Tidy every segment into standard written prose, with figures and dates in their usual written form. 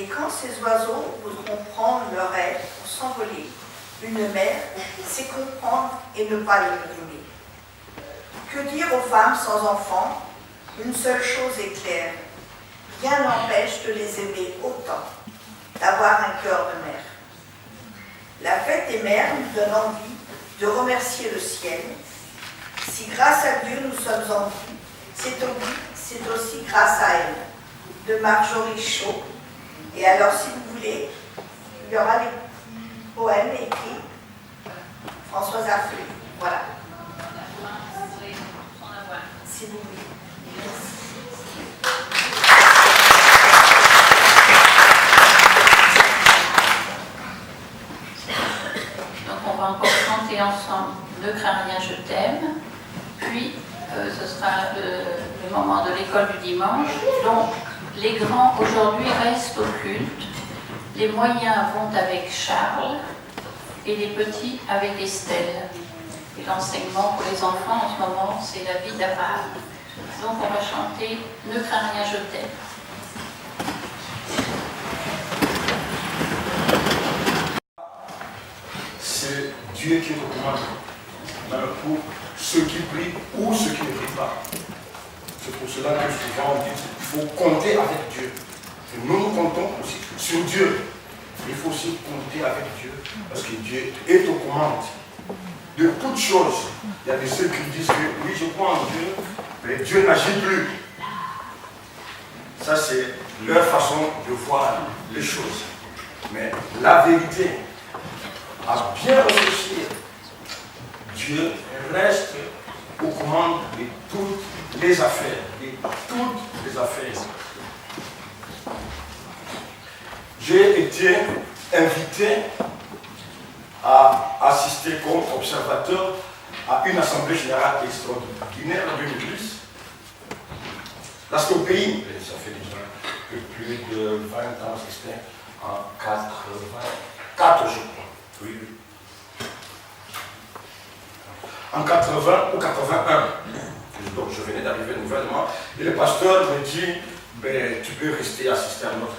Et quand ces oiseaux voudront prendre leur aile pour s'envoler, une mère sait comprendre et ne pas les brimer. Que dire aux femmes sans enfants? Une seule chose est claire. Rien n'empêche de les aimer autant, d'avoir un cœur de mère. La fête des mères nous donne envie de remercier le ciel. Si grâce à Dieu nous sommes en vie, c'est aussi grâce à elle. De Marjorie Chaud. Et alors, si vous voulez, il y aura les poèmes écrits Françoise Afflé. Voilà. Si vous voulez. Donc on va encore chanter ensemble Ne crains rien, je t'aime. Puis ce sera le moment de l'école du dimanche. Donc les grands aujourd'hui restent au culte. Les moyens vont avec Charles et les petits avec Estelle. Et l'enseignement pour les enfants en ce moment, c'est la vie d'Abraham. Donc on va chanter Ne crains rien, je t'aime. C'est Dieu qui est au commande pour ceux qui prient ou ceux qui ne prient pas. C'est pour cela que souvent on dit qu'il faut compter avec Dieu. Et nous comptons aussi sur Dieu. Il faut aussi compter avec Dieu parce que Dieu est aux commandes de toutes choses. Il y a de ceux qui disent que oui, je crois en Dieu, mais Dieu n'agit plus. Ça, c'est leur façon de voir les choses. Mais la vérité, à bien réfléchir, Dieu reste aux commandes de toutes les affaires. De toutes les affaires. J'ai été invité à assister comme observateur à une assemblée générale extraordinaire d'une église. Là, c'est au pays, ça fait déjà plus de 20 ans, c'était en 84, je crois. Oui. En 80 ou 81. Donc je venais d'arriver nouvellement. Et le pasteur me dit, ben, tu peux rester assister à notre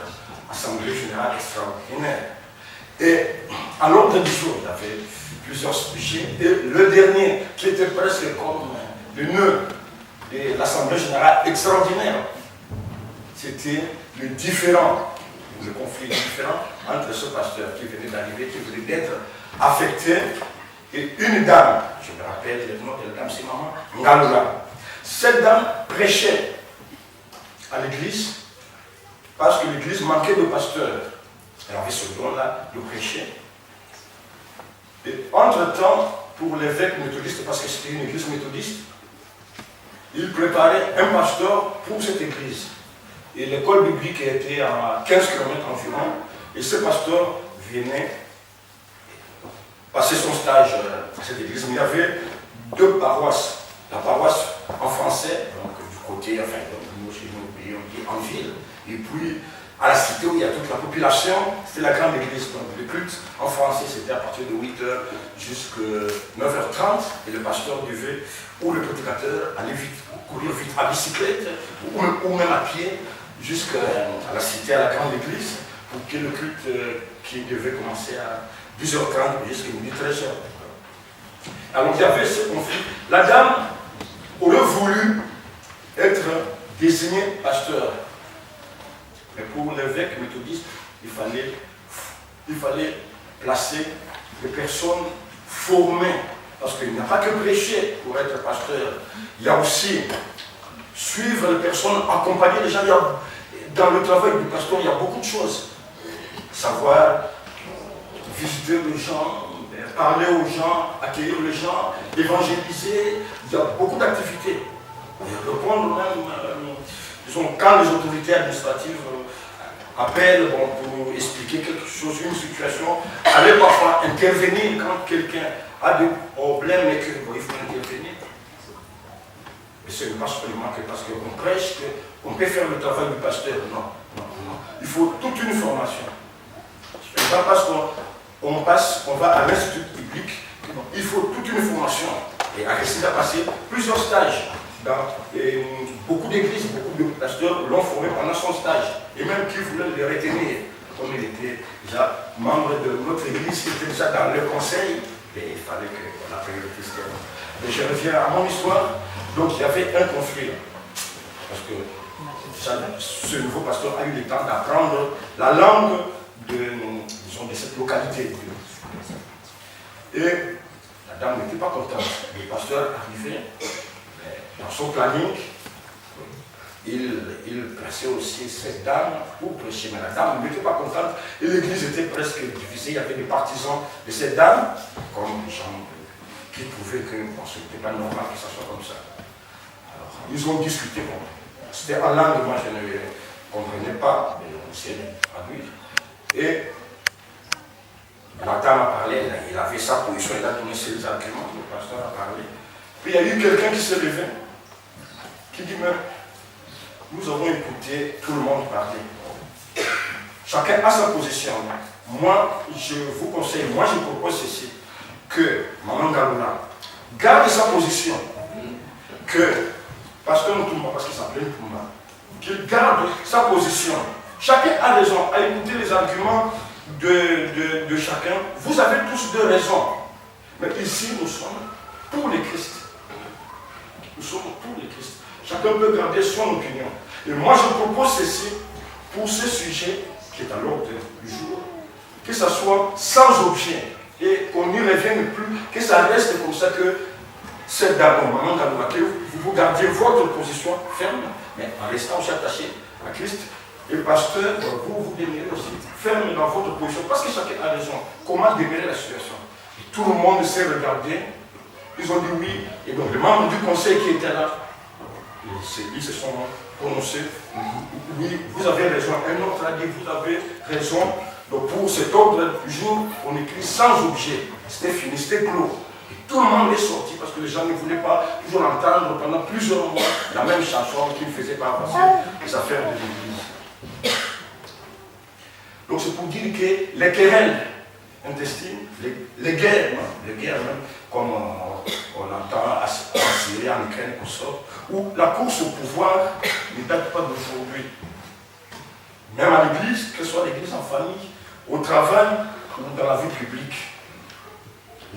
assemblée générale extraordinaire. Et à l'ordre du jour, il y avait plusieurs sujets. Et le dernier, qui était presque comme le nœud de l'assemblée générale extraordinaire, c'était le différent, le conflit différent entre ce pasteur qui venait d'arriver, qui venait d'être affecté, et une dame, je me rappelle le nom de la dame, c'est maman Ngaloula. Cette dame prêchait à l'église parce que l'église manquait de pasteurs. Elle avait ce don-là de prêcher. Et entre-temps, pour l'évêque méthodiste, parce que c'était une église méthodiste, il préparait un pasteur pour cette église. Et l'école biblique était à 15 km environ, et ce pasteur venait passer son stage à cette église. Mais il y avait deux paroisses. La paroisse en français, donc du côté, enfin, nous, chez nous, on dit en ville, et puis à la cité où il y a toute la population, c'était la grande église. Donc le culte en français, c'était à partir de 8h jusqu'à 9h30, et le pasteur devait, ou le prédicateur, aller vite, courir vite à bicyclette, ou même à pied, jusqu'à la cité, à la grande église, pour que le culte qui devait commencer à 10h30 jusqu'à 13h. Alors il y avait ce conflit. La dame aurait voulu être désignée pasteur. Mais pour l'évêque méthodiste, il fallait placer des personnes formées. Parce qu'il n'y a pas que prêcher pour être pasteur. Il y a aussi suivre les personnes, accompagner les gens. Dans le travail du pasteur, il y a beaucoup de choses. Savoir visiter les gens, parler aux gens, accueillir les gens, évangéliser. Il y a beaucoup d'activités. Répondre même, disons, quand les autorités administratives appellent pour expliquer quelque chose, une situation, aller parfois intervenir quand quelqu'un a des problèmes et qu'il faut intervenir. Et ce n'est pas seulement que parce qu'on prêche qu'on peut faire le travail du pasteur. Non, non, non. Il faut toute une formation. Ce n'est pas parce qu'on va à l'institut public, il faut toute une formation. Et Aristide a passé plusieurs stages. Beaucoup d'églises, beaucoup de pasteurs l'ont formé pendant son stage. Et même qui voulaient le retenir. comme il était déjà membre de notre église, il était déjà dans le conseil, et il fallait qu'on appelle le Christian. Mais je reviens à mon histoire. Donc il y avait un conflit. Parce que ce nouveau pasteur a eu le temps d'apprendre la langue de cette localité. Et la dame n'était pas contente. Le pasteur arrivait dans son planning. Il plaçait aussi cette dame pour prêcher. Mais la dame n'était pas contente. Et l'église était presque divisée. Il y avait des partisans de cette dame, comme des gens qui trouvaient que ce n'était pas normal que ça soit comme ça. Alors, ils ont discuté. Bon, c'était en langue, moi je ne comprenais pas, mais on s'est traduit. Et la dame a parlé, il avait sa position, il a donné ses arguments, le pasteur a parlé. Puis il y a eu quelqu'un qui s'est levé, qui dit, mais nous avons écouté tout le monde parler. Chacun a sa position. Moi, je vous conseille, moi je propose ceci, que Maman Galuna garde sa position, que Pasteur Ntouma, parce qu'il s'appelait Ntouma, qu'il garde sa position. Chacun a raison, à écouter les arguments de chacun. Vous avez tous deux raisons. Mais ici, nous sommes pour les Christ. Nous sommes pour les Christ. Chacun peut garder son opinion. Et moi, je propose ceci pour ce sujet qui est à l'ordre du jour, que ça soit sans objet et qu'on n'y revienne plus, que ça reste comme ça, que cette dame, Maman Galuna, que vous gardiez votre position ferme, mais en restant aussi attaché à Christ. Et pasteur, vous demeurez aussi ferme dans votre position, parce que chacun a raison. Comment demeurer la situation? Et tout le monde s'est regardé, ils ont dit oui, et donc les membres du conseil qui étaient là, ils se sont prononcés, oui, vous avez raison. Un autre a dit, vous avez raison. Donc pour cet ordre du jour, on écrit sans objet. C'était fini, c'était clos. Et tout le monde est sorti parce que les gens ne voulaient pas toujours entendre pendant plusieurs mois la même chanson qui ne faisait pas avancer les affaires de l'Église. Donc c'est pour dire que les querelles intestines, les guerres même, comme on entend en Syrie, en Ukraine, qu'on sort, où la course au pouvoir ne date pas d'aujourd'hui. Même à l'église, que ce soit l'église en famille, au travail ou dans la vie publique.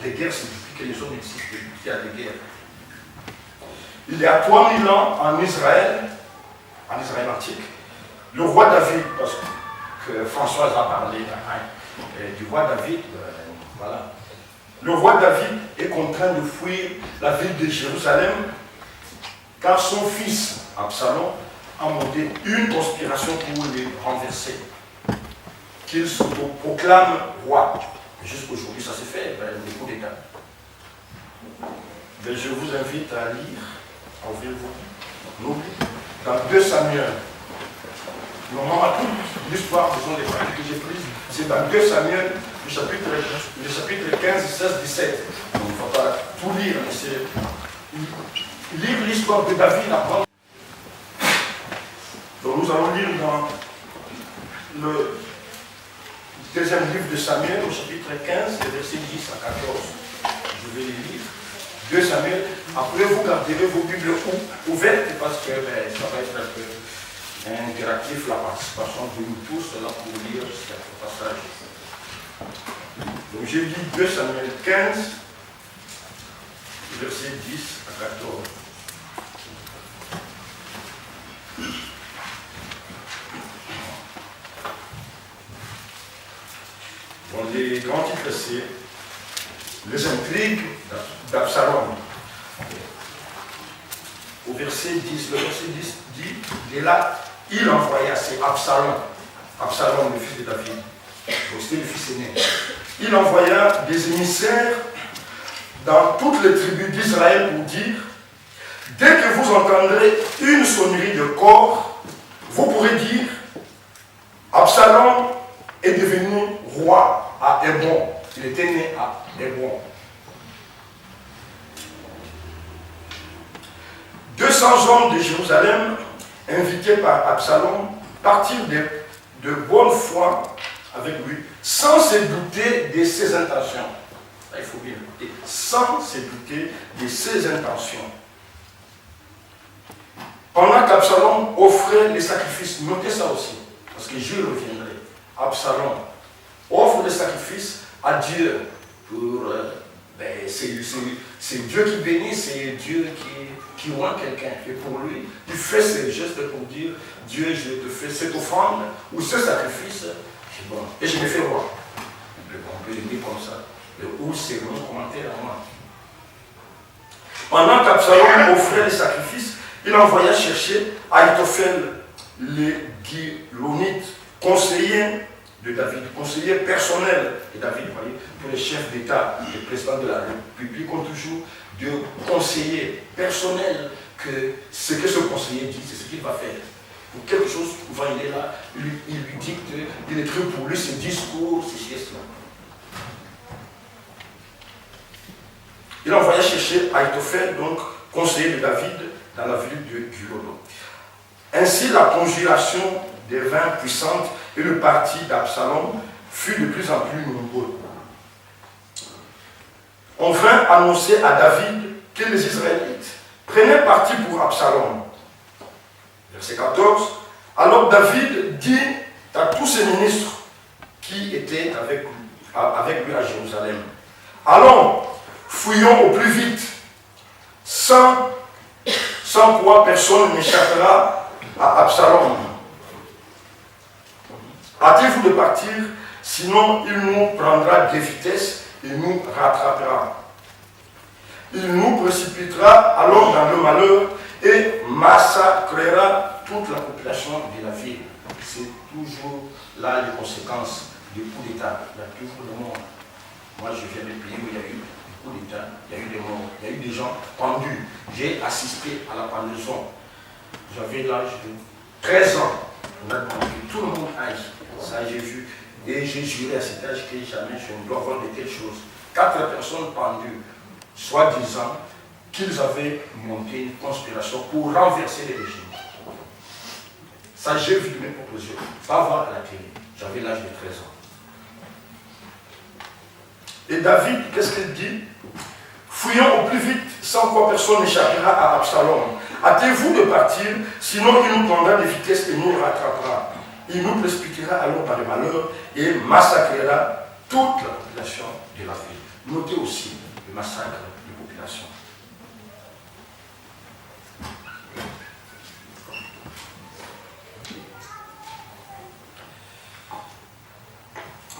Les guerres, c'est depuis que les hommes existent, depuis qu'il y a des guerres. Il y a 3000 ans en Israël antique, le roi David, parce que Françoise a parlé du roi David, voilà. Le roi David est contraint de fuir la ville de Jérusalem car son fils Absalom a monté une conspiration pour les renverser, qu'il se proclame roi. Jusqu'aujourd'hui, ça s'est fait, des coups d'État. Mais je vous invite à lire, ouvrez-vous, dans 2 Samuel. Normalement, toute l'histoire, ce sont des parties que j'ai prises, c'est dans 2 Samuel, le chapitre 15, 16, 17. Donc, il ne faut pas tout lire, mais c'est lire l'histoire de David après. Donc nous allons lire dans le 2e livre de Samuel, au chapitre 15, les versets 10 à 14. Je vais les lire. 2 Samuel. Après, vous garderez vos Bibles ouvertes parce que ça va être un peu interactif, la participation de nous tous là pour lire ce passage. Donc j'ai lu 2 Samuel 15, versets 10 à 14. Bon, les grands titres, c'est les intrigues d'Absalom. Au verset 10, le verset 10 dit, et là, il envoya, c'est Absalom, le fils de David, donc c'était le fils aîné. Il envoya des émissaires dans toutes les tribus d'Israël pour dire, dès que vous entendrez une sonnerie de cor, vous pourrez dire, Absalom est devenu roi à Hébron. Il était né à Hébron. 200 hommes de Jérusalem, invités par Absalom, partirent de bonne foi avec lui, sans se douter de ses intentions. Là, il faut bien écouter. Sans se douter de ses intentions. Pendant qu'Absalom offrait les sacrifices, notez ça aussi, parce que je reviendrai. Absalom offre des sacrifices à Dieu. C'est Dieu qui bénit, c'est Dieu qui rend quelqu'un. Et pour lui, il fait ces gestes pour dire, Dieu, je te fais cette offrande ou ce sacrifice, c'est bon. Et je me fais roi. On peut le dire comme ça. Ou c'est mon commentaire à moi. Pendant qu'Absalom offrait les sacrifices, il envoya chercher Ahitophel, le Gilonite, conseiller de David, conseiller personnel de David. Vous voyez, tous les chefs d'État, les présidents de la République ont toujours de conseillers personnels que ce que ce conseiller dit, c'est ce qu'il va faire. Pour quelque chose, souvent il est là, il lui dicte, il écrit pour lui ses discours, ses gestes. Il envoya chercher Ahitophel, donc conseiller de David, dans la ville de Gilon. Ainsi, la conjuration devint puissante et le parti d'Absalom fut de plus en plus nombreux. On vint annoncer à David que les Israélites prenaient parti pour Absalom. Verset 14. Alors David dit à tous ses ministres qui étaient avec lui à Jérusalem, allons, fouillons au plus vite, sans quoi personne n'échappera à Absalom. Hâtez-vous de partir, sinon il nous prendra de vitesse et nous rattrapera. Il nous précipitera alors dans le malheur et massacrera toute la population de la ville. C'est toujours là les conséquences du coup d'État. Il y a toujours le monde. Moi je viens des pays où il y a eu des coups d'État, il y a eu des morts, il y a eu des gens pendus. J'ai assisté à la pendaison. J'avais l'âge de 13 ans. On a demandé que tout le monde aille. Ça j'ai vu. Et j'ai juré à cet âge que jamais je ne dois voir de telles choses. 4 personnes pendues, soi-disant qu'ils avaient monté une conspiration pour renverser les régimes. Ça j'ai vu de mes propres yeux. Pas voir à la télé. J'avais l'âge de 13 ans. Et David, qu'est-ce qu'il dit? Fouillons au plus vite, sans quoi personne n'échappera à Absalom. Hâtez-vous de partir, sinon il nous prendra de vitesse et nous rattrapera. Il nous précipitera alors dans le malheur et massacrera toute la population de la ville. Notez aussi le massacre de population.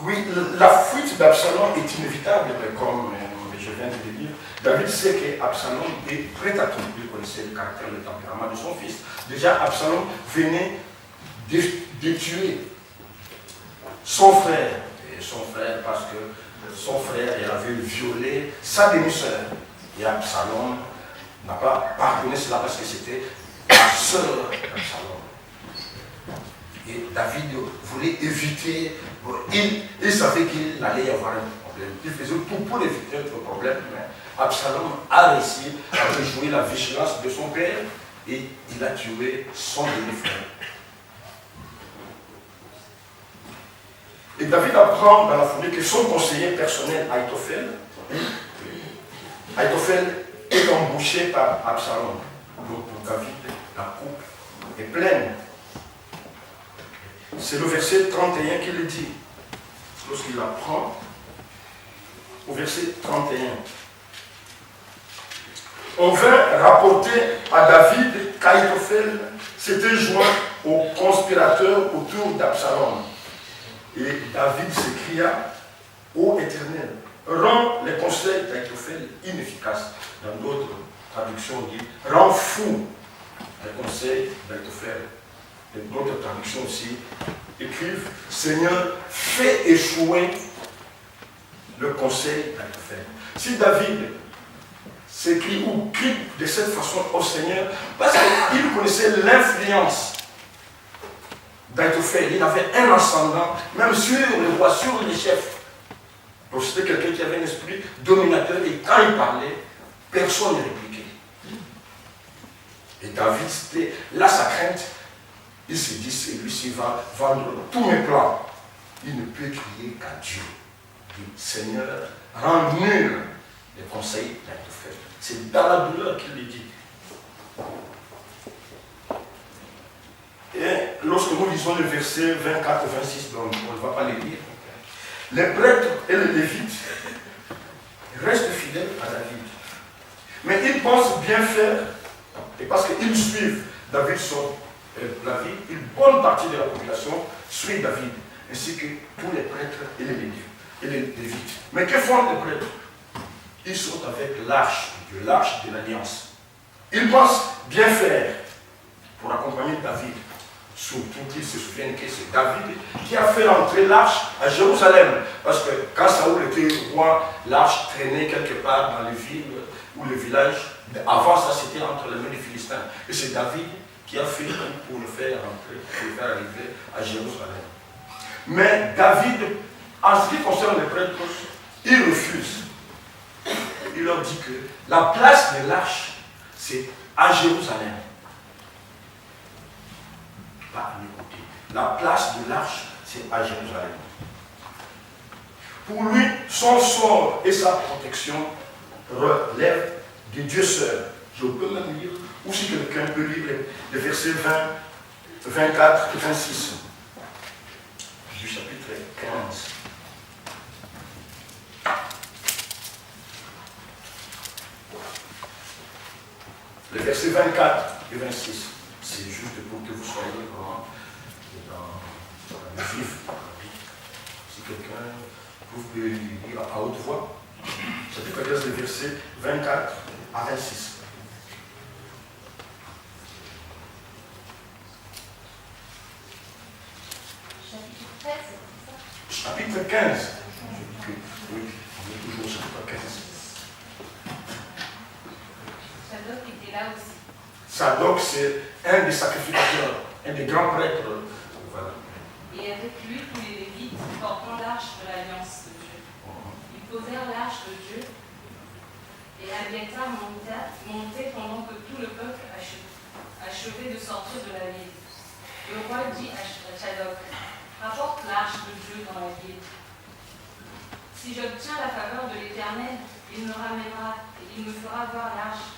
Oui, la fuite d'Absalom est inévitable, comme je viens de le dire. David sait qu'Absalom est prêt à tout. Il connaissait le caractère et le tempérament de son fils. Déjà, Absalom venait de tuer son frère. Et son frère, parce que son frère il avait violé sa demi-sœur. Et Absalom n'a pas pardonné cela parce que c'était la sœur d'Absalom. Et David voulait éviter, il savait qu'il allait y avoir un problème. Il faisait tout pour éviter le problème, mais Absalom a réussi à rejouer la vigilance de son père et il a tué son demi-frère. Et David apprend dans la foulée que son conseiller personnel, Ahitophel, est embauché par Absalom. Donc pour David, la coupe est pleine. C'est le verset 31 qui le dit. Lorsqu'il apprend, au verset 31. On vint rapporter à David qu'Ahitophel s'était joint aux conspirateurs autour d'Absalom. Et David s'écria, ô Éternel, rends les conseils d'Ahitophel inefficaces. Dans d'autres traductions, on dit, rends fou les conseils d'Ahitophel. D'autres traductions aussi écrivent, Seigneur, fais échouer le conseil d'Ahitophel. Si David s'écrit ou crie de cette façon au Seigneur, parce qu'il connaissait l'influence d'Ahitophel, il avait un ascendant, même sur les rois, sur les chefs. Donc c'était quelqu'un qui avait un esprit dominateur et quand il parlait, personne ne répliquait. Et David, c'était là sa crainte. Il se dit, celui-ci va vendre tous mes plans. Il ne peut crier qu'à Dieu. Il dit, Seigneur, rends nul les conseils d'Ahitophel. C'est dans la douleur qu'il le dit. Et lorsque nous lisons le verset 24-26, donc on ne va pas les lire, les prêtres et les lévites restent fidèles à David. Mais ils pensent bien faire, et parce qu'ils suivent David sur la vie, une bonne partie de la population suit David, ainsi que tous les prêtres et les lévites. Mais que font les prêtres? Ils sont avec l'arche de l'alliance. Ils pensent bien faire pour accompagner David. Surtout qu'ils se souviennent que c'est David qui a fait entrer l'arche à Jérusalem. Parce que quand Saoul était roi, l'arche traînait quelque part dans les villes ou les villages. Avant ça, c'était entre les mains des Philistins. Et c'est David qui a fait tout pour le faire entrer, pour le faire arriver à Jérusalem. Mais David, en ce qui concerne les prêtres, il refuse. Il leur dit que la place de l'arche, c'est à Jérusalem. Pas à mes côtés. La place de l'arche, c'est à Jérusalem. Pour lui, son sort et sa protection relèvent de Dieu seul. Je peux même lire, ou si quelqu'un peut lire les versets 20, 24 et 26 du chapitre 15. Les versets 24 et 26, c'est juste pour que vous soyez vraiment dans le vif. Si quelqu'un, vous pouvez lire à haute voix. Chapitre 15, les versets 24 à 26. Chapitre 13, c'est ça? Chapitre 15. Oui, on est toujours au chapitre 15. Zadok était là aussi. Zadok, c'est un des sacrificateurs, un des grands prêtres. Voilà. Et avec lui, tous les Lévites portant l'arche de l'alliance de Dieu. Ils posèrent l'arche de Dieu, et Abiathar montait pendant que tout le peuple achevait de sortir de la ville. Le roi dit à Zadok, rapporte l'arche de Dieu dans la ville. Si j'obtiens la faveur de l'Éternel, il me ramènera et il me fera voir l'arche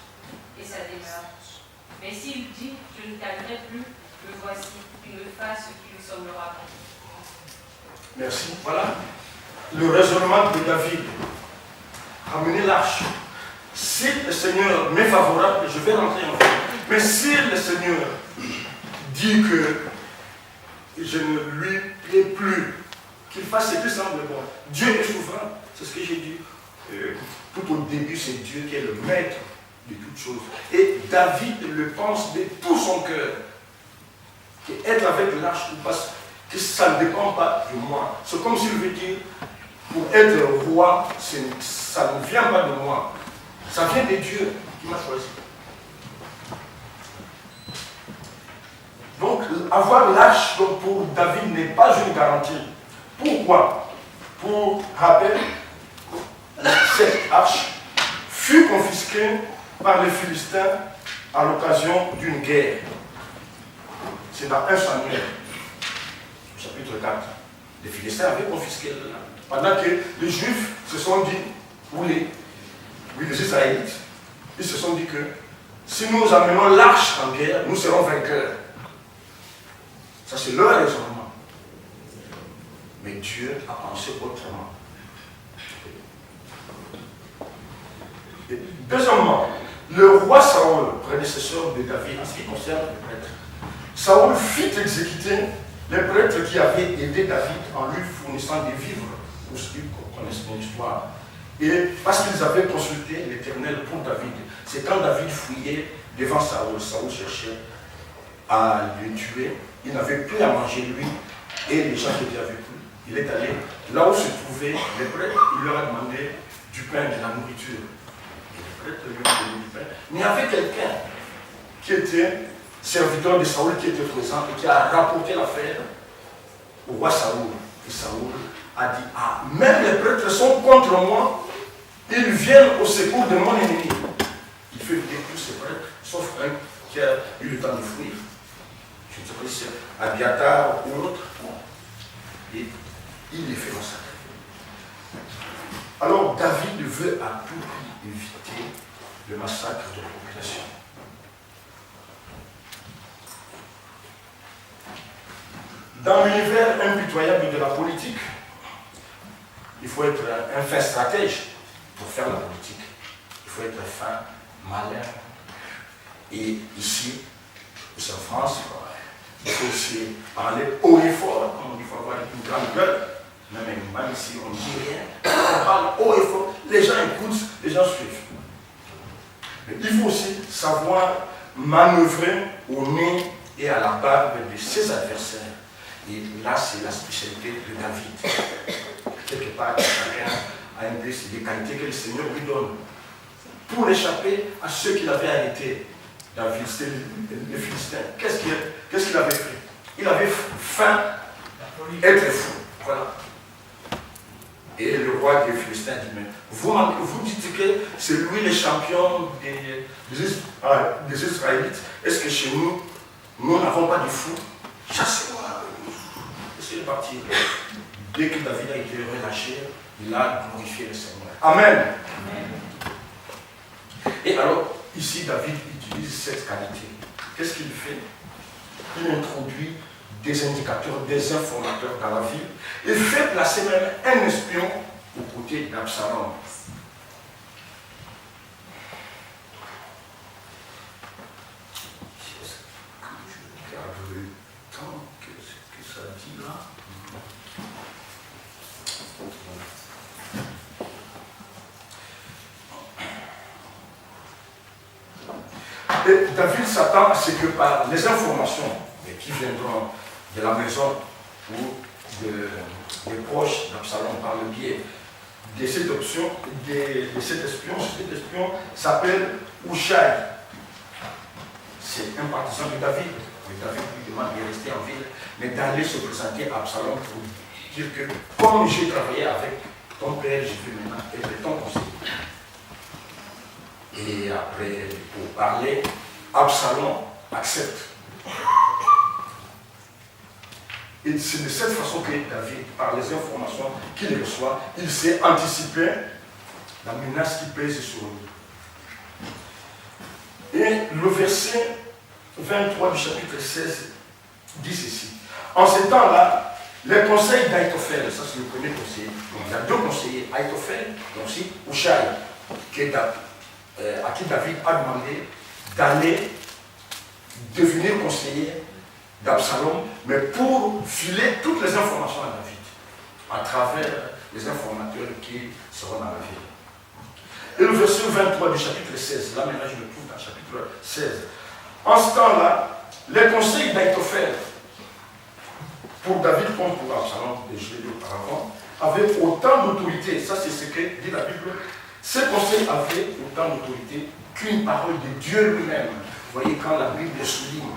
et sa demeure. Mais s'il dit, je ne calmerai plus, le voici, qu'il me fasse ce qui lui semblera bon. Merci. Voilà le raisonnement de David. Ramener l'arche. Si le Seigneur m'est favorable, je vais rentrer en vie. Mais si le Seigneur dit que je ne lui plais plus, qu'il fasse ce qui semble bon. Dieu est souverain. C'est ce que j'ai dit. Tout au début, c'est Dieu qui est le maître de toutes choses. Et David le pense de tout son cœur. Qu'être avec l'arche ou pas, que ça ne dépend pas de moi. C'est comme s'il veut dire, pour être roi, ça ne vient pas de moi. Ça vient de Dieu qui m'a choisi. Donc, avoir l'arche pour David n'est pas une garantie. Pourquoi? Pour rappel, cette arche fut confisquée par les Philistins à l'occasion d'une guerre. C'est dans 1 Samuel, chapitre 4. Les Philistins avaient confisqué pendant que les Juifs se sont dit, les Israélites, ils se sont dit que si nous amenons l'arche en guerre, nous serons vainqueurs. Ça, c'est leur raisonnement. Mais Dieu a pensé autrement. Et deuxièmement, le roi Saoul, prédécesseur de David, en ce qui concerne les prêtres, Saoul fit exécuter les prêtres qui avaient aidé David en lui fournissant des vivres, pour ceux qui connaissent mon histoire. Et parce qu'ils avaient consulté l'Éternel pour David. C'est quand David fouillait devant Saoul, Saoul cherchait à le tuer. Il n'avait plus à manger lui et les gens qui étaient avec lui. Il est allé là où se trouvaient les prêtres, il leur a demandé du pain, de la nourriture. Et les prêtres lui ont donné du pain. Mais il y avait quelqu'un qui était serviteur de Saoul, qui était présent et qui a rapporté l'affaire au roi Saoul. Et Saoul a dit, ah, même les prêtres sont contre moi, ils viennent au secours de mon ennemi. Il fait venir tous ces prêtres, sauf un qui a eu le temps de fuir. Je ne sais pas si c'est Abiathar ou autre. Et il les fait massacrer. Alors David veut à tout prix éviter le massacre de la population. Dans l'univers impitoyable de la politique, il faut être un fin stratège pour faire la politique. Il faut être fin, malin. Et ici, c'est en France, il faut aussi parler haut et fort, comme il faut avoir une grande gueule. Même ici, on ne dit rien. On parle haut et fort. Les gens écoutent, les gens suivent. Mais il faut aussi savoir manœuvrer au nez et à la barbe de ses adversaires. Et là, c'est la spécialité de David. Quelque part, chacun a une des qualités que le Seigneur lui donne. Pour échapper à ceux qu'il avait arrêtés, David, c'était les Philistins. Qu'est-ce qu'il avait fait? Il avait faim, être fou. Voilà. Et le roi des Philistins dit, mais vous dites que c'est lui le champion des Israélites. Est-ce que chez nous, nous n'avons pas de fous? Chassez-moi. C'est parti. Dès que David a été relâché, il a glorifié le Seigneur. Amen. Et alors, ici, David utilise cette qualité. Qu'est-ce qu'il fait? Il introduit des indicateurs, des informateurs dans la ville. Il fait placer même un espion aux côtés d'Absalom. Je regarde le temps que ça dit là. Et David s'attend à ce que par les informations qui viendront de la maison ou des proches d'Absalom par le biais de cet espion s'appelle Hushai. C'est un partisan de David. Et David lui demande de rester en ville, mais d'aller se présenter à Absalom pour dire que comme j'ai travaillé avec ton père, je vais maintenant être ton conseiller. Et après, pour parler, Absalom accepte. Et c'est de cette façon que David, par les informations qu'il reçoit, il s'est anticipé la menace qui pèse sur lui. Et le verset 23 du chapitre 16 dit ceci. En ce temps-là, les conseils d'Aïtophel, ça c'est le premier conseiller, donc il y a deux conseillers, Aïtophel, donc aussi Hushai, à qui David a demandé d'aller devenir conseiller d'Absalom, mais pour filer toutes les informations à David, à travers les informateurs qui seront dans la ville. Et le verset 23 du chapitre 16, là maintenant je me trouve dans le chapitre 16. En ce temps-là, les conseils d'Aïtophel, pour David comme pour Absalom, je l'ai dit auparavant, avaient autant d'autorité, ça c'est ce que dit la Bible, ces conseils avaient autant d'autorité qu'une parole de Dieu lui-même. Vous voyez, quand la Bible souligne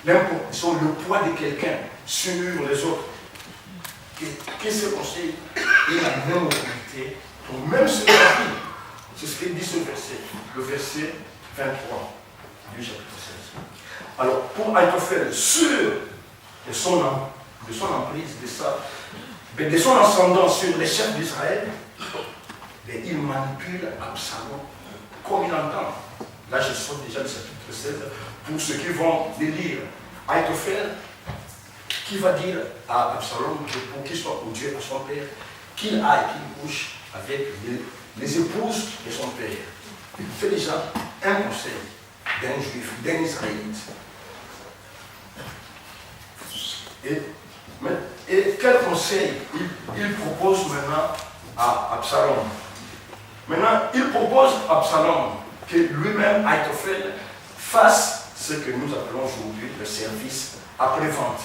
l'importation, le poids de quelqu'un sur les autres, que ces conseils aient la même autorité, pour même sur la vie. C'est ce que dit ce verset, le verset 23 du chapitre 16. Alors, pour Aïtophel, sûr de son emprise, de son ascendant sur les chefs d'Israël, il manipule Absalom comme il entend. Là, je sors déjà du chapitre 16 pour ceux qui vont les lire. Aïtophel, qui va dire à Absalom que pour qu'il soit odieux à son père, qu'il aille, qu'il couche avec les épouses de son père. Il fait déjà un conseil d'un juif, d'un israélite. Et quel conseil il propose maintenant à Absalom? Maintenant, il propose à Absalom que lui-même, Aïtophel, fasse ce que nous appelons aujourd'hui le service après-vente.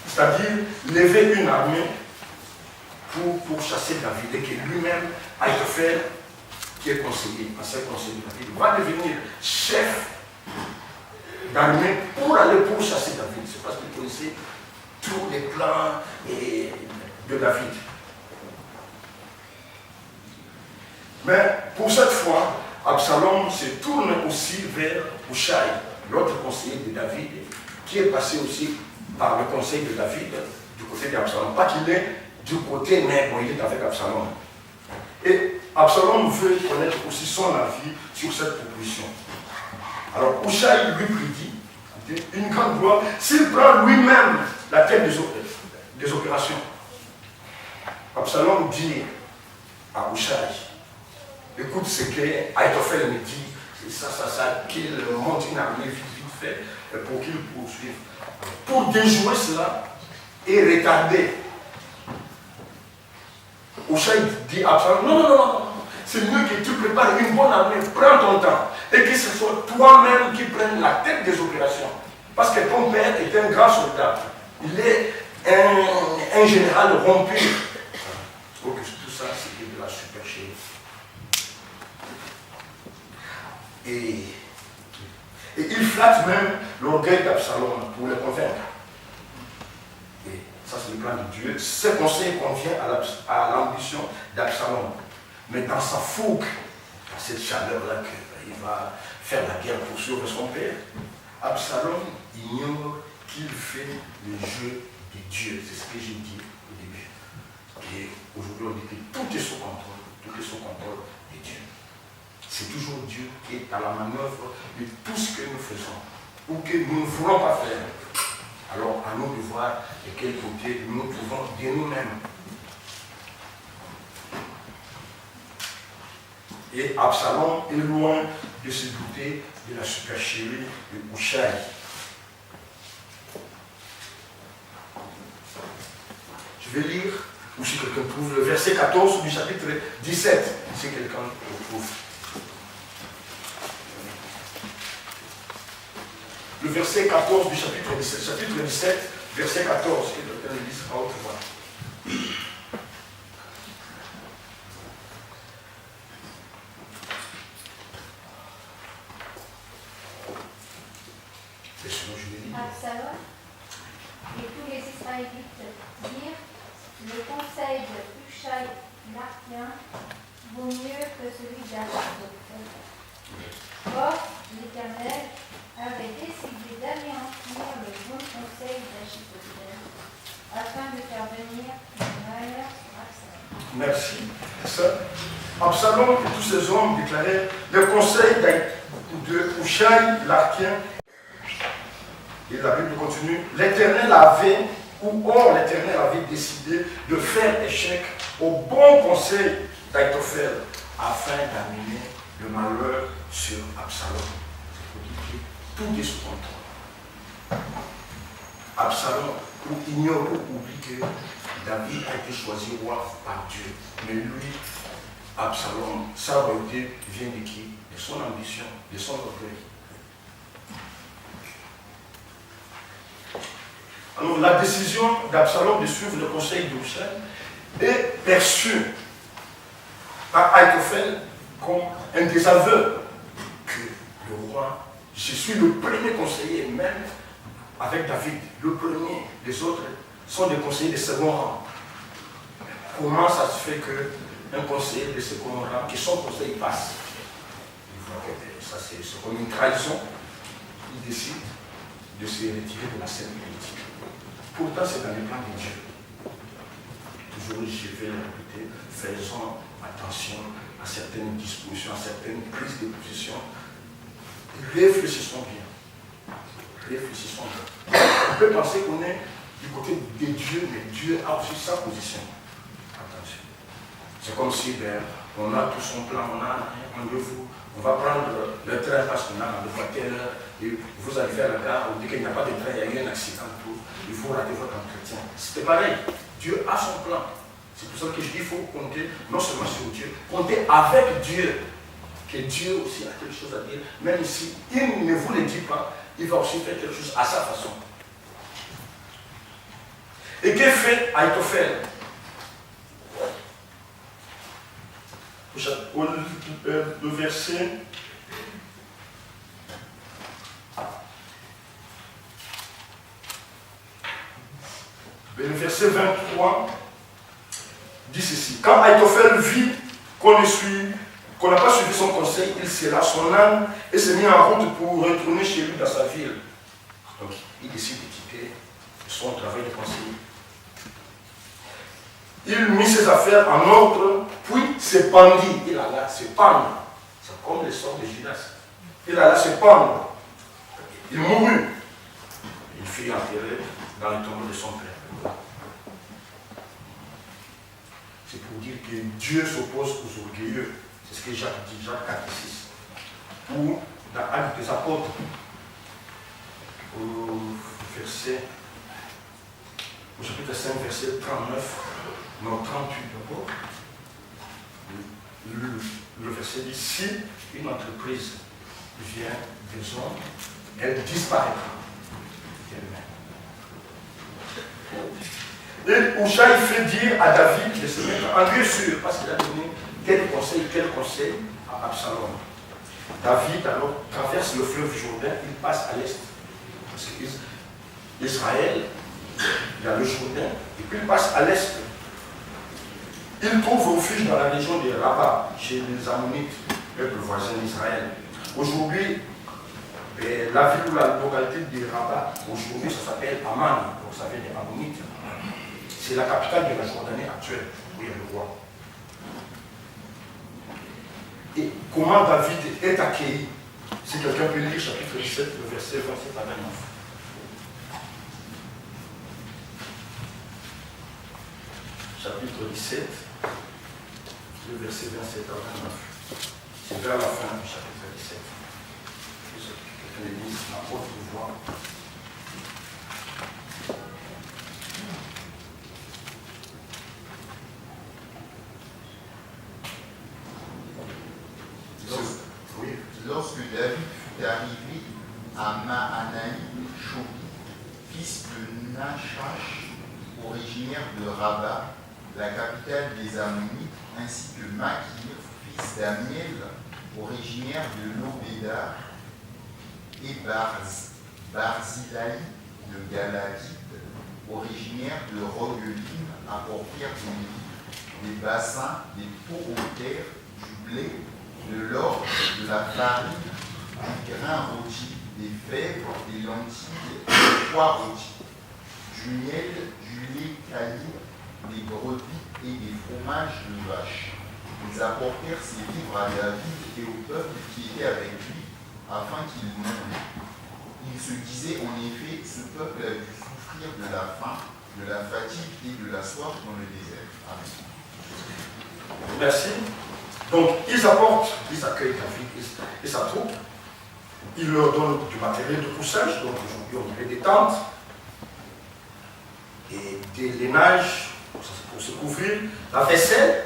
C'est-à-dire lever une armée pour chasser David et que lui-même, Aïtophel, qui est conseiller, ancien conseiller de David, va devenir chef d'armée pour aller pour chasser David. C'est parce qu'il connaissait tous les plans de David. Mais pour cette fois, Absalom se tourne aussi vers Hushai, l'autre conseiller de David, qui est passé aussi par le conseil de David du côté d'Absalom. Pas qu'il est du côté, mais bon, il est avec Absalom. Et Absalom veut connaître aussi son avis sur cette proposition. Alors Hushai lui prédit une grande gloire s'il prend lui-même la tête des opérations. Absalom dit à Hushai, écoute ce que Ahitophel me dit, c'est ça, qu'il monte une armée vite fait pour qu'il poursuive. Pour déjouer cela et retarder. Hushai dit à Absalom, non, c'est mieux que tu prépares une bonne armée, prends ton temps, et que ce soit toi-même qui prennes la tête des opérations. Parce que ton père est un grand soldat, il est un général rompu. Donc tout ça, c'est de la supercherie. Et il flatte même l'orgueil d'Absalom pour le convaincre. Et ça, c'est le plan de Dieu. Ce conseil convient à l'ambition d'Absalom. Mais dans sa fougue, dans cette chaleur-là qu'il va faire la guerre pour sauver son père, Absalom ignore qu'il fait le jeu de Dieu. C'est ce que j'ai dit au début. Et aujourd'hui, on dit que tout est sous contrôle. Tout est sous contrôle de Dieu. C'est toujours Dieu qui est à la manœuvre de tout ce que nous faisons ou que nous ne voulons pas faire. Alors, à nous de voir de quel côté nous nous trouvons de nous-mêmes. Et Absalom est loin de se douter de la supercherie de Hushai. Je vais lire, ou si quelqu'un trouve, le verset 14 du chapitre 17, si quelqu'un le trouve. Le verset 14 du chapitre 17, chapitre 17, verset 14, et quelqu'un le lise à haute voix. Absalom et tous les Israélites dirent, le conseil de Hushai l'Archien vaut mieux que celui d'Ahitophel. Or, l'Éternel avait décidé d'anéantir le bon conseil d'Ahitophel afin de faire venir le malheur sur Absalom. Merci. Absalom et tous ses hommes déclarèrent le conseil de Hushai l'Archien. Et la Bible continue, l'Éternel avait décidé de faire échec au bon conseil d'Ahitophel afin d'amener le malheur sur Absalom. Tout est sous contrôle. Absalom ignore ou oublie que David a été choisi roi par Dieu. Mais lui, Absalom, sa royauté vient de qui? De son ambition, de son orgueil. Alors la décision d'Absalom de suivre le conseil d'Hushai est perçue par Ahitophel comme un désaveu que le roi, je suis le premier conseiller, même avec David, le premier, les autres sont des conseillers de second rang. Comment ça se fait qu'un conseiller de second rang, que son conseil passe? Ça c'est comme une trahison. Il décide de se retirer de la scène politique. Pourtant, c'est dans les plans de Dieu. Toujours, je vais le répéter, faisons attention à certaines dispositions, à certaines prises de position. Réfléchissons bien. Réfléchissons bien. On peut penser qu'on est du côté de Dieu, mais Dieu a aussi sa position. Attention. C'est comme si on a tout son plan, on a un rendez-vous, on va prendre le train parce qu'on a rendez-vous à telle heure, et vous arrivez à la gare, on dit qu'il n'y a pas de train, il y a eu un accident, tout. Il faut rater votre entretien. C'est pareil. Dieu a son plan. C'est pour ça que je dis qu'il faut compter non seulement sur Dieu, compter avec Dieu. Que Dieu aussi a quelque chose à dire. Même si il ne vous le dit pas, il va aussi faire quelque chose à sa façon. Et que fait Ahitophel? Le verset. Le verset 23 dit ceci. Quand Ahitophel vit qu'on n'a pas suivi son conseil, il sella son âme et s'est mis en route pour retourner chez lui dans sa ville. Donc il décide de quitter son travail de conseiller. Il mit ses affaires en ordre, puis se pendit. Il alla se pendre. C'est comme les sorts de Judas. Il alla se pendre. Il mourut. fut enterré dans le tombeau de son père. C'est pour dire que Dieu s'oppose aux orgueilleux. C'est ce que Jacques dit, Jacques 4,6. Ou dans Actes des Apôtres, au chapitre 5, verset 39, non 38 d'abord, le verset dit, si une entreprise vient des hommes, elle disparaîtra d'elle-même. Et Ushaï fait dire à David de se mettre en lieu sûr, parce qu'il a donné quel conseil à Absalom. David alors traverse le fleuve Jourdain, il passe à l'est. Parce qu'Israël, il y a le Jourdain, et puis il passe à l'est. Il trouve refuge dans la région de Rabat, chez les Ammonites, peuple voisin d'Israël. Aujourd'hui, la ville ou la localité de Rabat, aujourd'hui ça s'appelle Amman, vous savez, les Ammonites. C'est la capitale de la Jordanie actuelle, où il y a le roi. Et comment David est accueilli? Si quelqu'un peut lire chapitre 17, le verset 27 à 29. Chapitre 17, le verset 27 à 29. C'est vers la fin du chapitre 17. Quelqu'un le lise à haute voix. Lorsque David fut arrivé à Mahanaïm, fils de Nachash, originaire de Rabat, la capitale des Ammonites, ainsi que Makir, fils d'Amiel, originaire de Lobédar, et Barzilaï de Galadite, originaire de Rogelim, apportèrent des bassins, des pots aux terres, du blé, de l'or, de la farine, du grain rôti, des fèves, des lentilles, des pois rôtis, du miel, du lait cali, des brebis et des fromages de vache. Ils apportèrent ces livres à David et au peuple qui était avec lui, afin qu'il mange. Il se disait en effet, ce peuple a dû souffrir de la faim, de la fatigue et de la soif dans le désert. Amen. Merci. Donc, ils accueillent David et sa troupe. Ils leur donnent du matériel de couchage, donc aujourd'hui on dirait des tentes, et des lainages pour se couvrir, la vaisselle,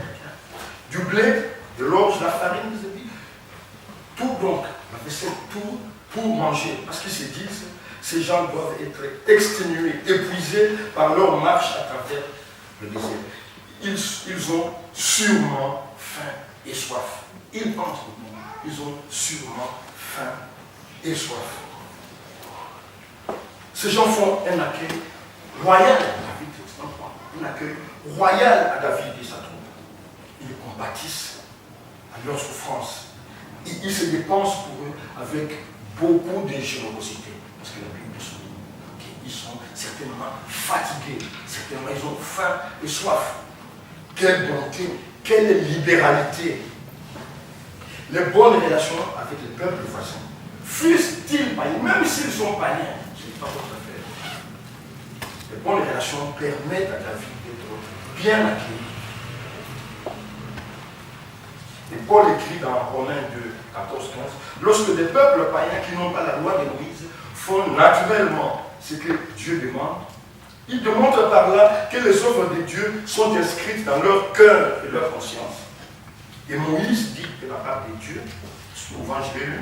du blé, de l'orge, de la farine, des épis. Tout donc, la vaisselle, tout pour manger. Parce qu'ils se disent, ces gens doivent être exténués, épuisés par leur marche à travers le désert. Ils ont sûrement faim et soif. Ils pensent qu'ils ont sûrement faim et soif. Ces gens font un accueil royal à David, un accueil royal à David et sa troupe. Ils compatissent à leur souffrance. Ils se dépensent pour eux avec beaucoup de générosité. Parce que la Bible souligne qu'ils sont certainement fatigués, certainement ils ont faim et soif. Quelle bonté, quelle libéralité. Les bonnes relations avec les peuples voisins, fussent-ils païens, même s'ils sont païens, ce n'est pas votre affaire. Les bonnes relations permettent à David d'être bien accueilli. Et Paul écrit dans Romains 2, 14-15, lorsque des peuples païens qui n'ont pas la loi de Moïse font naturellement ce que Dieu demande, ils démontrent par là que les œuvres de Dieu sont inscrites dans leur cœur et leur conscience. Et Moïse dit de la part de Dieu, souvent je l'ai lu,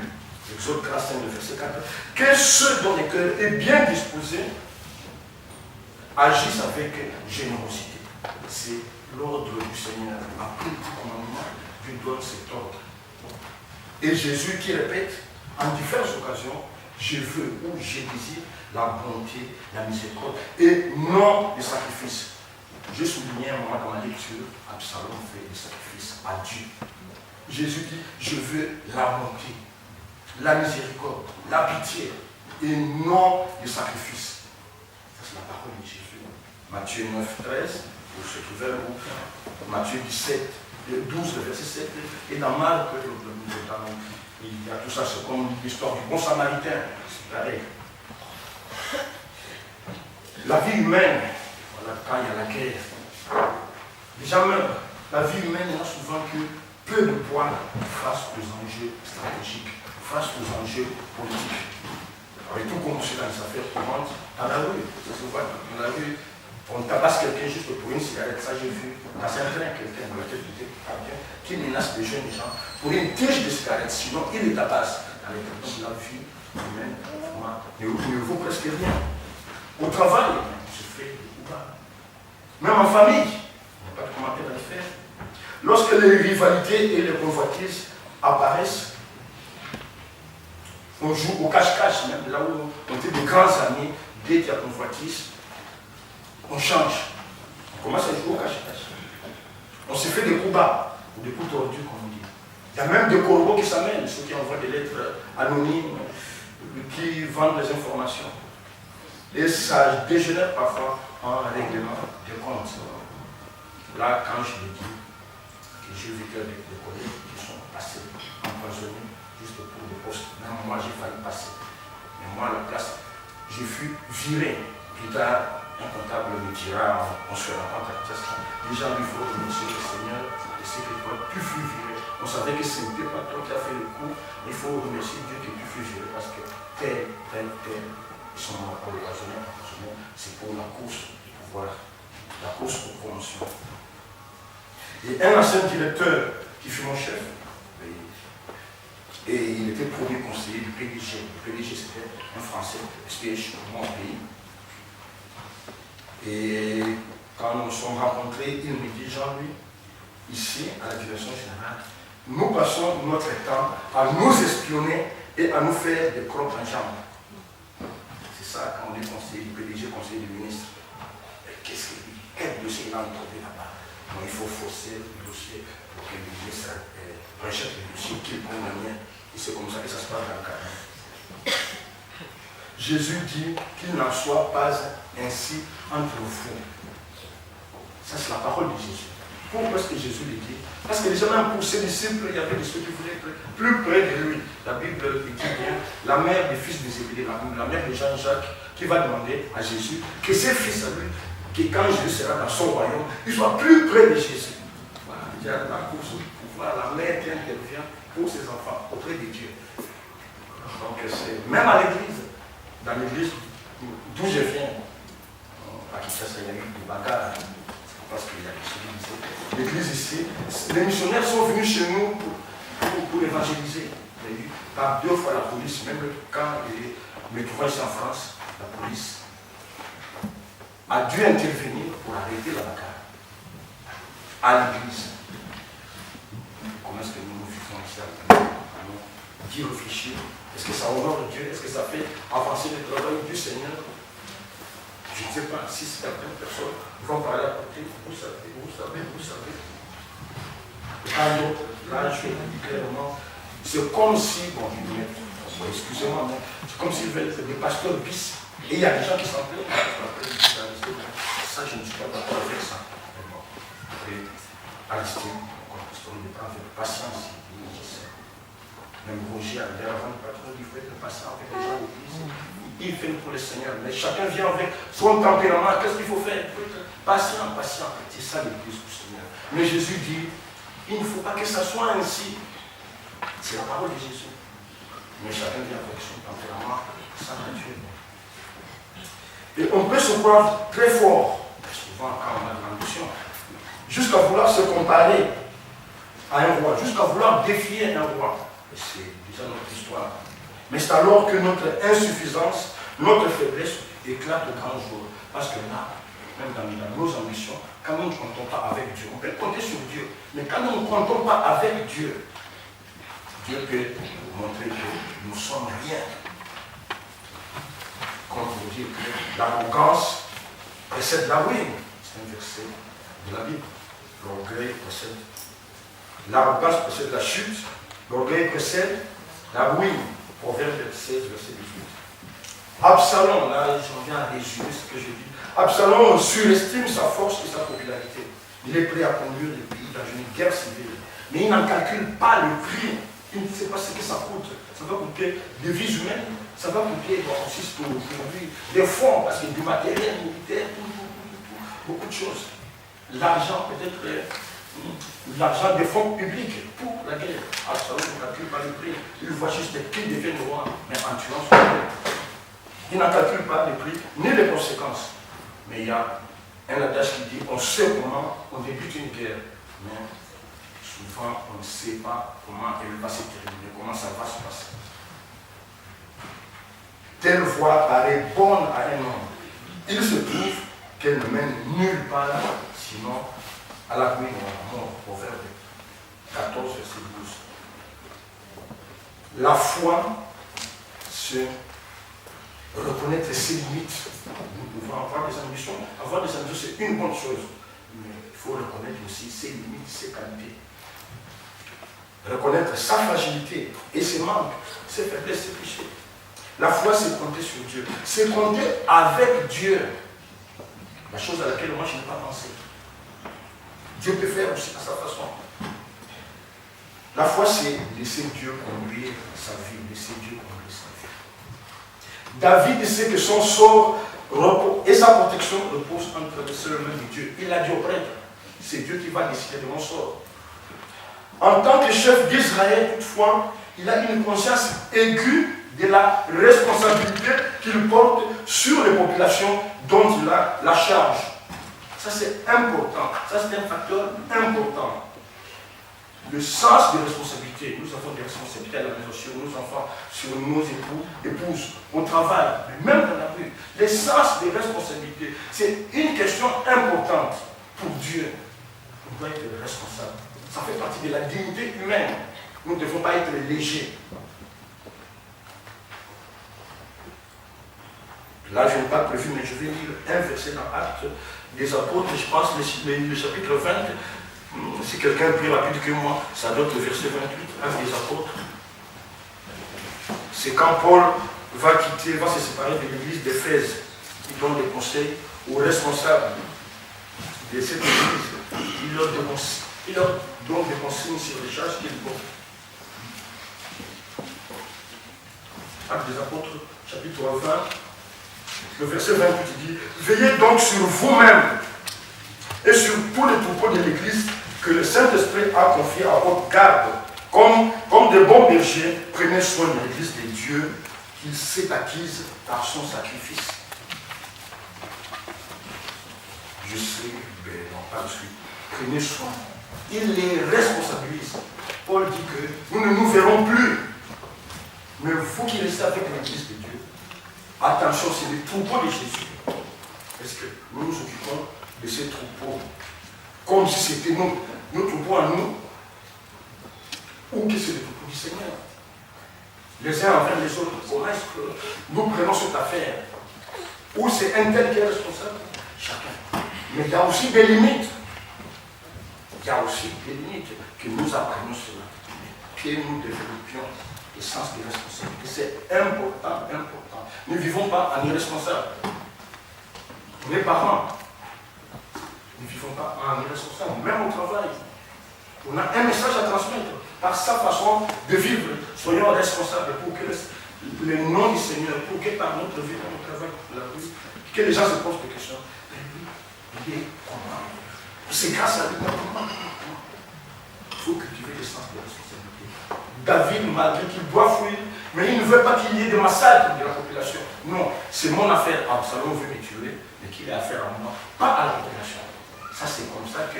Exode 45, verset 4, que ceux dont le cœur est bien disposé agissent avec générosité. C'est l'ordre du Seigneur. Après le commandement, Dieu donne cet ordre. Et Jésus qui répète en diverses occasions, je veux ou je désire la bonté, la miséricorde et non les sacrifices. J'ai souligné un moment dans ma lecture, Absalom fait des sacrifices à Dieu. Jésus dit, je veux la bonté, la miséricorde, la pitié et non les sacrifices. Ça c'est la parole de Jésus. Matthieu 9, 13, vous se trouvez où Matthieu 17, 12, verset 7, et dans Marc, il y a tout ça, c'est comme l'histoire du bon samaritain, c'est pareil. La vie humaine, voilà, quand il y a la guerre, les gens meurent. La vie humaine n'a souvent que peu de poids face aux enjeux stratégiques, face aux enjeux politiques. Et tout comme c'est dans les affaires courantes, dans la rue, ça se voit dans la rue, on tabasse quelqu'un juste pour une cigarette, ça j'ai vu dans un train quelqu'un dans la tête de quelqu'un qui menace des jeunes gens pour une tige de cigarette, sinon il les tabasse. Dans les temps de la vie humaine, ne vaut presque rien. Au travail, on se fait des coups bas. Même en famille, il n'y a pas de commentaire à le faire. Lorsque les rivalités et les convoitises apparaissent, on joue au cache-cache, même là où on était de grands amis, dès qu'il y a convoitise, on change. On commence à jouer au cache-cache. On se fait des coups bas, ou des coups tordus, comme on dit. Il y a même des corbeaux qui s'amènent, ceux qui envoient des lettres anonymes, qui vendent des informations. Et ça dégénère parfois en règlement de compte. Là, quand je le dis, que j'ai vécu avec des collègues qui sont passés empoisonnés juste pour des postes. Même moi, j'ai failli passer. Mais moi, à la place, j'ai fui virer. Plus tard, un comptable me dira, on se rencontre à Tessa. Déjà, il faut remercier le Seigneur de ce que tu fus viré. On savait que ce n'était pas toi qui as fait le coup. Il faut remercier Dieu que tu fus viré parce que tel, ils sont empoisonnés. C'est pour la course du pouvoir, la course aux promotions. Et un ancien directeur qui fut mon chef, et il était premier conseiller du PDG. Le PDG, c'était un Français, SPH, pour mon pays. Et quand nous nous sommes rencontrés, il me dit, Jean-Louis, ici, à la direction générale, nous passons notre temps à nous espionner et à nous faire des crocs en jambes. C'est ça, quand on est conseiller du PDG, conseiller du ministre. Quel dossier il a trouvé là-bas? Donc, il faut forcer le dossier pour que le ministre rejette le dossier, qu'il prenne le mien. Et c'est comme ça que ça se passe dans le cadre. Jésus dit qu'il n'en soit pas ainsi entre vous. Ça, c'est la parole de Jésus. Pourquoi est-ce que Jésus le dit? Parce que déjà, même pour ses disciples, il y avait des ceux qui voulaient être plus près de lui. La Bible dit bien, la mère des fils de Zébédée, la mère de Jean-Jacques, qui va demander à Jésus que ses fils à lui, que quand Jésus sera dans son royaume, il soit plus près de Jésus. Voilà, il y a la course au pouvoir, la mère qui intervient pour ses enfants, auprès de Dieu. Donc, c'est même à l'église, dans l'église d'où je viens, à Kinshasa, il y a eu des bagarres, parce qu'il y a l'église ici. Les missionnaires sont venus chez nous pour évangéliser. Il y a eu par 2 fois la police, même quand me trouvais ici en France, la police a dû intervenir pour arrêter la bagarre à l'église. Comment est-ce que nous vivons ici à nous d'y réfléchir? Est-ce que ça honore Dieu? Est-ce que ça fait avancer le travail du Seigneur? Je ne sais pas si certaines personnes vont parler à côté. Vous savez. Quand d'autres, là, je dis clairement, c'est comme si, excusez-moi, mais c'est comme s'ils veulent être des pasteurs bis. Et il y a des gens qui s'en plaignent. Ça, je ne suis pas d'accord avec ça. Mais bon, après, Aristide, on le prend avec patience. Même Roger, avant le patron, il faut être patient avec les gens de l'église. Il fait pour le Seigneur. Mais chacun vient avec son tempérament. Qu'est-ce qu'il faut faire? Il faut être patient. C'est ça l'église du Seigneur. Mais Jésus dit, il ne faut pas que ça soit ainsi. C'est la parole de Jésus. Mais chacun vient avec son tempérament, sa nature. Et on peut se croire très fort, souvent quand on a de l'ambition, jusqu'à vouloir se comparer à un roi, jusqu'à vouloir défier un roi. Et c'est déjà notre histoire. Mais c'est alors que notre insuffisance, notre faiblesse éclate au grand jour. Parce que là, même dans nos ambitions, quand nous ne comptons pas avec Dieu, on peut compter sur Dieu. Mais quand nous ne comptons pas avec Dieu, Dieu peut nous montrer que nous ne sommes rien. Comme vous dites, l'arrogance précède la ruine. C'est un verset de la Bible. L'orgueil précède. L'arrogance précède la chute. L'orgueil précède la ruine. Proverbe 16, verset 18. Absalom, là, j'en viens à résumer ce que je dis. Absalom surestime sa force et sa popularité. Il est prêt à conduire le pays dans une guerre civile. Mais il n'en calcule pas le prix. Il ne sait pas ce que ça coûte. Ça va coûter des vies humaines. Ça va coûter aussi pour aujourd'hui des fonds, parce qu'il y a du matériel militaire, beaucoup de choses. L'argent, peut-être, l'argent des fonds publics pour la guerre. Ah, ça, on ne calcule pas le prix. Il voit juste qui deviennent rois, mais en tuant son peuple. Il n'en calcule pas les prix, ni les conséquences. Mais il y a un adage qui dit, on sait comment on débute une guerre, mais souvent on ne sait pas comment elle va se terminer, comment ça va se passer. Telle voie paraît bonne à un homme. Il se trouve qu'elle ne mène nulle part, sinon à la ruine ou à la mort. Proverbe 14, verset 12. La foi, c'est reconnaître ses limites. Nous pouvons avoir des ambitions. Avoir des ambitions, c'est une bonne chose. Mais il faut reconnaître aussi ses limites, ses qualités. Reconnaître sa fragilité et ses manques, ses faiblesses, ses péchés. La foi, c'est compter sur Dieu. C'est compter avec Dieu. La chose à laquelle moi, je n'ai pas pensé. Dieu peut faire aussi à sa façon. La foi, c'est laisser Dieu conduire sa vie. Laisser Dieu conduire sa vie. David sait que son sort et sa protection reposent entre les seules mains de Dieu. Il a dit au prêtre, c'est Dieu qui va décider de mon sort. En tant que chef d'Israël, toutefois, il a une conscience aiguë de la responsabilité qu'il porte sur les populations dont il a la charge. Ça, c'est important. Ça, c'est un facteur important. Le sens des responsabilités. Nous avons des responsabilités à la maison, sur nos enfants, sur nos épouses, au travail, même dans la rue. Le sens des responsabilités, c'est une question importante pour Dieu. On doit être responsable. Ça fait partie de la dignité humaine. Nous ne devons pas être légers. Là, je n'ai pas prévu, mais je vais lire un verset dans Actes des Apôtres, je pense le chapitre 20. Si quelqu'un est plus rapide que moi, ça doit être le verset 28, Actes des Apôtres. C'est quand Paul va se séparer de l'église d'Éphèse. Il donne des conseils aux responsables de cette église. Il leur donne des consignes sur les charges qu'ils portent. Actes des Apôtres, chapitre 20. Le verset 28 dit, veillez donc sur vous-même et sur tous les troupeaux de l'Église que le Saint-Esprit a confié à votre garde. Comme de bons bergers, prenez soin de l'Église de Dieu qu'il s'est acquise par son sacrifice. Je sais, mais non, pas de suite. Prenez soin. Il les responsabilise. Paul dit que nous ne nous verrons plus. Mais vous qui restez avec l'Église de Dieu, attention, c'est les troupeaux de Jésus. Est-ce que nous nous occupons de ces troupeaux comme si c'était nos troupeaux à nous, ou que c'est les troupeaux du Seigneur? Les uns envers les autres, comment est-ce que nous prenons cette affaire? Ou c'est un tel qui est responsable? Chacun. Mais il y a aussi des limites. Il y a aussi des limites que nous apprenons cela. Que nous développions le sens des responsabilités. C'est important, important. Ne vivons pas en irresponsables. Les parents ne vivons pas en irresponsables, même au travail. On a un message à transmettre par sa façon de vivre. Soyons responsables pour que le nom du Seigneur, pour que par notre vie, dans notre travail, la vie, que les gens se posent des questions. Il est comment? C'est grâce à lui. Il faut cultiver le sens de responsabilité. David, malgré qu'il doit fuir, mais il ne veut pas qu'il y ait de massacres de la population. Non, c'est mon affaire. Absalom veut me tuer, mais qu'il ait affaire à moi, pas à la population. Ça, c'est comme ça que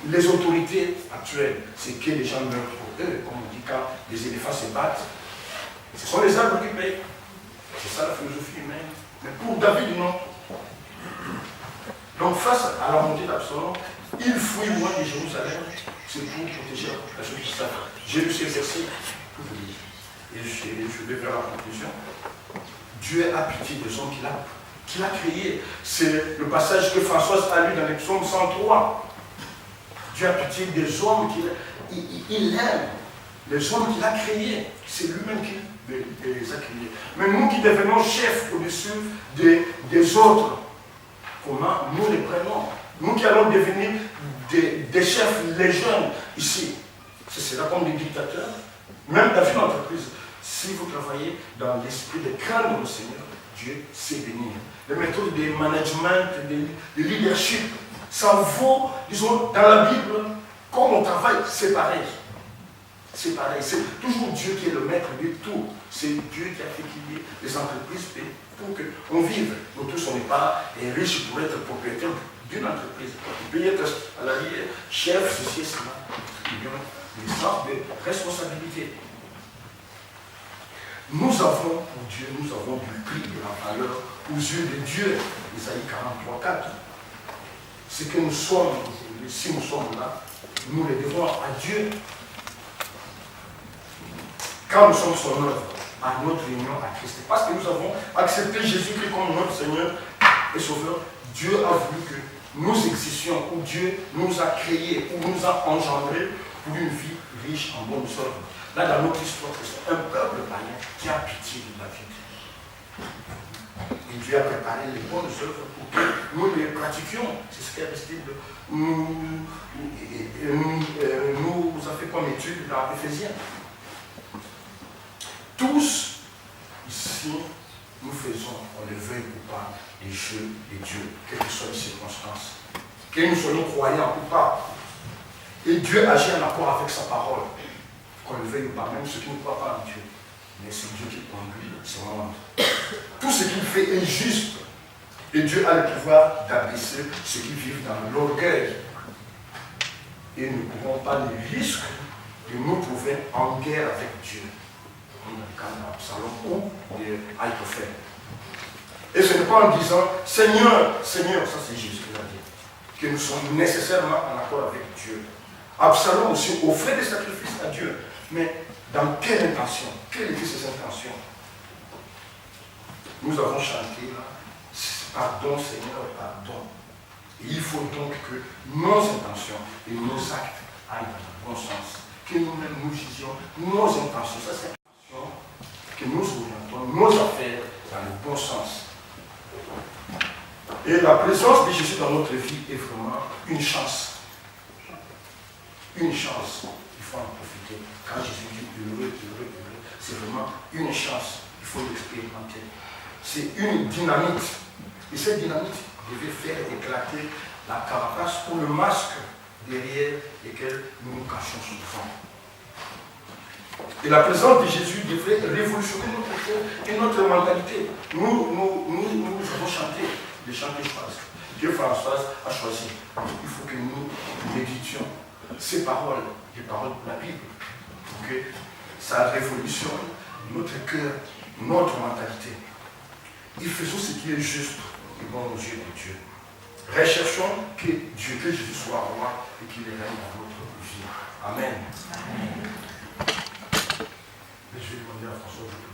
les autorités actuelles, c'est que les gens meurent pour eux. Comme on dit, quand les éléphants se battent, ce sont les arbres qui payent. C'est ça la philosophie humaine. Mais pour David, non. Donc, face à la montée d'Absalom, il fuit loin de Jérusalem. C'est pour protéger la population de ça. J'ai lu ces versets. Et je vais vers la conclusion. Dieu a pitié des hommes qu'il a créés. C'est le passage que Françoise a lu dans les psaumes 103. Dieu a pitié des hommes qu'il aime. Les hommes qu'il a créés. C'est lui-même qui les a créés. Mais nous qui devenons chefs au-dessus des autres, comment nous les prenons? Nous qui allons devenir des chefs, les jeunes ici, ce sera comme des dictateurs. Même dans une entreprise, Si vous travaillez dans l'esprit de craindre le Seigneur, Dieu sait bénir. Les méthodes de management, de leadership, ça vaut, disons, dans la Bible, comme on travaille, c'est pareil. C'est pareil. C'est toujours Dieu qui est le maître de tout. C'est Dieu qui a fait qu'il y ait des entreprises pour qu'on vive. Nous tous, on n'est pas riches pour être propriétaires d'une entreprise. On peut être à la vie chef, ceci et cela. Il y a des sortes de responsabilités. Nous avons pour Dieu, nous avons du prix, de la valeur aux yeux de Dieu. Isaïe 43, 4. Ce que nous sommes, si nous sommes là, nous le devons à Dieu. Quand nous sommes son œuvre, à notre union à Christ, parce que nous avons accepté Jésus-Christ comme notre Seigneur et Sauveur, Dieu a voulu que nous existions, où Dieu nous a créés, où nous a engendrés pour une vie riche en bonnes œuvres. Là, dans notre histoire, c'est un peuple païen qui a pitié de la vie. Et Dieu a préparé les bonnes œuvres pour que nous les pratiquions. C'est ce qui est resté de nous a fait comme étude dans Éphésiens. Tous, ici, nous faisons, on le veuille ou pas, les jeux de Dieu, quelles que soient les circonstances. Que nous soyons croyants ou pas. Et Dieu agit en accord avec sa parole. Qu'on le veuille ou pas, même ceux qui ne croient pas en Dieu. Mais c'est Dieu qui conduit ce monde. Tout ce qu'il fait est juste. Et Dieu a le pouvoir d'abaisser ceux qui vivent dans l'orgueil. Et nous ne courons pas le risque de nous trouver en guerre avec Dieu. Comme dans le cas d'Absalom ou d'Aïtophel. Et ce n'est pas en disant Seigneur, Seigneur, ça c'est Jésus qui l'a dit, que nous sommes nécessairement en accord avec Dieu. Absalom aussi offrait des sacrifices à Dieu. Mais dans quelle intention? Quelles étaient ses intentions? Nous avons chanté là, pardon Seigneur, pardon. Et il faut donc que nos intentions et nos actes aillent dans le bon sens. Que nous-mêmes nous disions nos intentions, ça c'est l'intention, que nous orientons nos affaires dans le bon sens. Et la présence de Jésus dans notre vie est vraiment une chance. Une chance. Il faut en profiter. Quand Jésus dit heureux, heureux, heureux, c'est vraiment une chance. Il faut l'expérimenter. C'est une dynamite. Et cette dynamite devait faire éclater la carapace ou le masque derrière lequel nous nous cachons souvent. Et la présence de Jésus devrait révolutionner notre cœur et notre mentalité. Nous avons chanté les chants que Françoise a choisi. Il faut que nous méditions ces paroles, les paroles de la Bible, pour que ça révolutionne notre cœur, notre mentalité. Et faisons ce qui est juste et bon aux yeux de Dieu. Recherchons que Dieu, que Jésus soit roi et qu'il règne dans notre vie. Amen. Amen. Je vais demander à François de prier.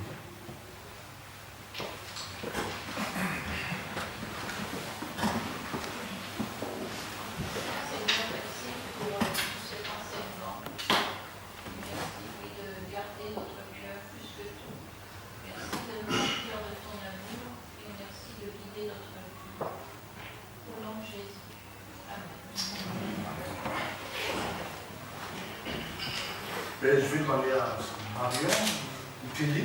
Je vais demander à Marion ou Téli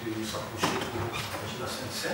de s'approcher pour partager la Sainte Seine.